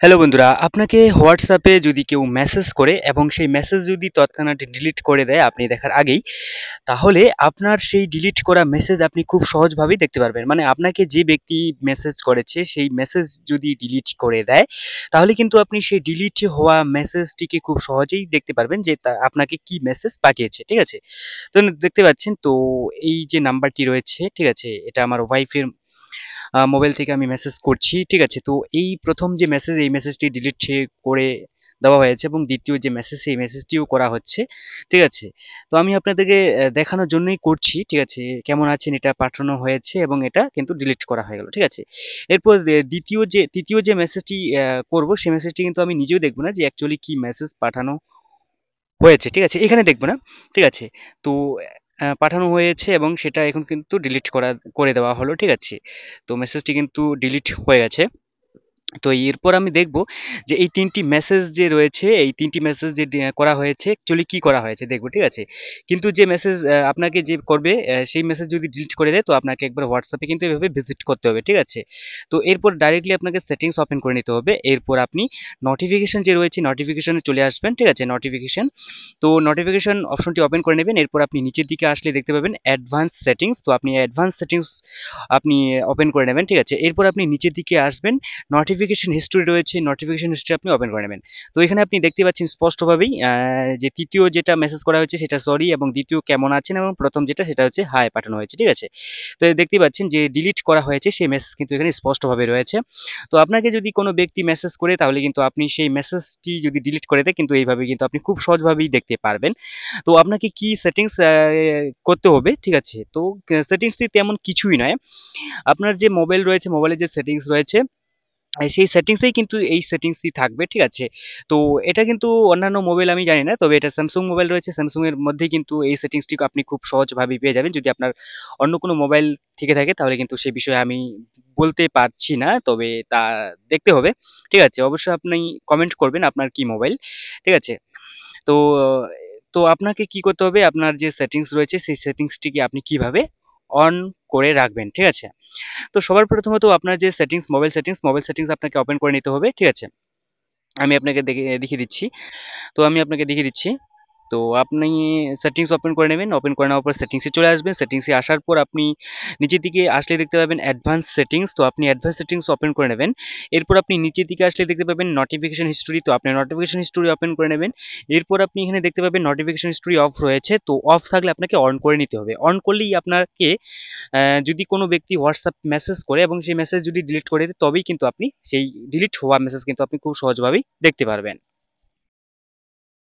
Hello বন্ধুরা, আপনাকে হোয়াটসঅ্যাপে যদি কেউ মেসেজ করে এবং সেই মেসেজ যদি তৎক্ষণাৎ ডিলিট করে দেয় আপনি দেখার আগেই, তাহলে আপনার সেই ডিলিট করা মেসেজ আপনি খুব সহজভাবেই দেখতে পারবেন। মানে আপনাকে যে ব্যক্তি মেসেজ করেছে সেই মেসেজ যদি ডিলিট করে দেয়, তাহলে কিন্তু আপনি সেই ডিলিট হওয়া মেসেজটিকে খুব সহজেই দেখতে পারবেন যে আপনাকে কি মেসেজ পাঠিয়েছে। ঠিক আছে? তো দেখতে পাচ্ছেন তো এই যে নাম্বারটি রয়েছে, ঠিক আছে? এটা আমার ওয়াইফের মোবাইল থেকে আমি মেসেজ করছি। ঠিক আছে? তো এই প্রথম যে মেসেজ এই মেসেজটি ডিলিট করে দেওয়া হয়েছে এবং দ্বিতীয় যে মেসেজ সেই মেসেজটিও করা হচ্ছে। ঠিক আছে? তো আমি আপনাদেরকে দেখানোর জন্যই করছি। ঠিক আছে? কেমন আছেন এটা পাঠানো হয়েছে এবং এটা কিন্তু ডিলিট করা হয়ে গেল। ঠিক আছে? এরপর তৃতীয় যে মেসেজটি করব সেই মেসেজটি কিন্তু আমি নিজেও দেখব না যে অ্যাকচুয়ালি কি মেসেজ পাঠানো হয়েছে। ঠিক আছে? এখানে দেখব না। ঠিক আছে? তো পাঠানো হয়েছে এবং সেটা এখন কিন্তু ডিলিট করে দেওয়া হলো। ঠিক আছে? তো মেসেজটি কিন্তু ডিলিট হয়ে গেছে। তো এরপর আমি দেখব যে এই ৩ টি মেসেজ যে রয়েছে, এই ৩ টি মেসেজ যে করা হয়েছে অ্যাকচুয়ালি কি করা হয়েছে দেখব। ঠিক আছে? কিন্তু যে মেসেজ আপনাকে যে করবে সেই মেসেজ যদি ডিলিট করে দেয় তো আপনাকে একবার WhatsApp এ কিন্তু এভাবে ভিজিট করতে হবে। ঠিক আছে? তো এরপর ডাইরেক্টলি আপনাকে সেটিংস ওপেন করে নিতে হবে। এরপর আপনি নোটিফিকেশন যে রয়েছে নোটিফিকেশনে চলে আসবেন। ঠিক আছে? নোটিফিকেশন, তো নোটিফিকেশন অপশনটি ওপেন করে নেবেন। এরপর আপনি নিচের দিকে আসলে দেখতে পাবেন অ্যাডভান্স সেটিংস। তো আপনি অ্যাডভান্স সেটিংস আপনি ওপেন করে নেবেন। ঠিক আছে? এরপর আপনি নিচের দিকে আসবেন, নোটিফিকেশন হিস্ট্রি রয়েছে, নোটিফিকেশন হিস্ট্রি আপনি ওপেন করে নেবেন। তো এখানে আপনি দেখতে পাচ্ছেন স্পষ্টভাবেই যে তৃতীয় যেটা মেসেজ করা হয়েছে সেটা সরি, এবং দ্বিতীয় কেমন আছেন, এবং প্রথম যেটা সেটা হচ্ছে হাই পাঠানো হয়েছে। ঠিক আছে? তো দেখতে পাচ্ছেন যে ডিলিট করা হয়েছে সেই মেসেজ কিন্তু এখানে স্পষ্টভাবে রয়েছে। তো আপনাকে যদি কোনো ব্যক্তি মেসেজ করে তাহলে কিন্তু আপনি সেই মেসেজটি যদি ডিলিট করে দেয় কিন্তু এইভাবে কিন্তু আপনি খুব সহজভাবেই দেখতে পারবেন। তো আপনাকে কি সেটিংস করতে হবে। ঠিক আছে? তো সেটিংসটি তেমন কিছুই নয়। আপনার যে মোবাইল রয়েছে, মোবাইলের যে সেটিংস রয়েছে সেই সেটিংসেই কিন্তু এই সেটিংসটি থাকবে। ঠিক আছে? তো এটা কিন্তু অন্যান্য মোবাইল আমি জানি না, তবে এটা স্যামসুং মোবাইল রয়েছে, স্যামসুং এর মধ্যেই কিন্তু এই সেটিংসটি আপনি খুব সহজভাবেই পেয়ে যাবেন। যদি আপনার অন্য কোনো মোবাইল থেকে থাকে তাহলে কিন্তু সে বিষয়ে আমি বলতে পারছি না, তবে তা দেখতে হবে। ঠিক আছে? অবশ্যই আপনি কমেন্ট করবেন আপনার কি মোবাইল। ঠিক আছে? তো আপনাকে কি করতে হবে, আপনার যে সেটিংস রয়েছে সেই সেটিংসটিকে আপনি কিভাবে অন করে রাখবেন। ঠিক আছে? তো সবার প্রথমত আপনার যে সেটিংস, মোবাইল সেটিংস আপনাকে ওপেন করে নিতে হবে। ঠিক আছে? আমি আপনাকে দেখিয়ে দিচ্ছি। তো আমি আপনাকে দেখিয়ে দিচ্ছি। তো আপনি সেটিংস ওপেন করে নেবেন। ওপেন করে নেওয়ার পর সেটিংসে চলে আসবেন। সেটিংসে আসার পর আপনি নিচের দিকে আসলে দেখতে পাবেন অ্যাডভান্স সেটিংস। তো আপনি অ্যাডভান্স সেটিংস ওপেন করে নেবেন। এরপর আপনি নিচের দিকে আসলে দেখতে পাবেন নোটিফিকেশন হিস্টোরি। তো আপনি নোটিফিকেশন হিস্টোরি ওপেন করে নেবেন। এরপর আপনি এখানে দেখতে পাবেন নোটিফিকেশন হিস্টোরি অফ রয়েছে। তো অফ থাকলে আপনাকে অন করে নিতে হবে। অন করলেই আপনাকে যদি কোনো ব্যক্তি হোয়াটসঅ্যাপ মেসেজ করে এবং সেই মেসেজ যদি ডিলিট করে দেয় তবেই কিন্তু আপনি সেই ডিলিট হওয়া মেসেজ কিন্তু আপনি খুব সহজভাবেই দেখতে পারবেন।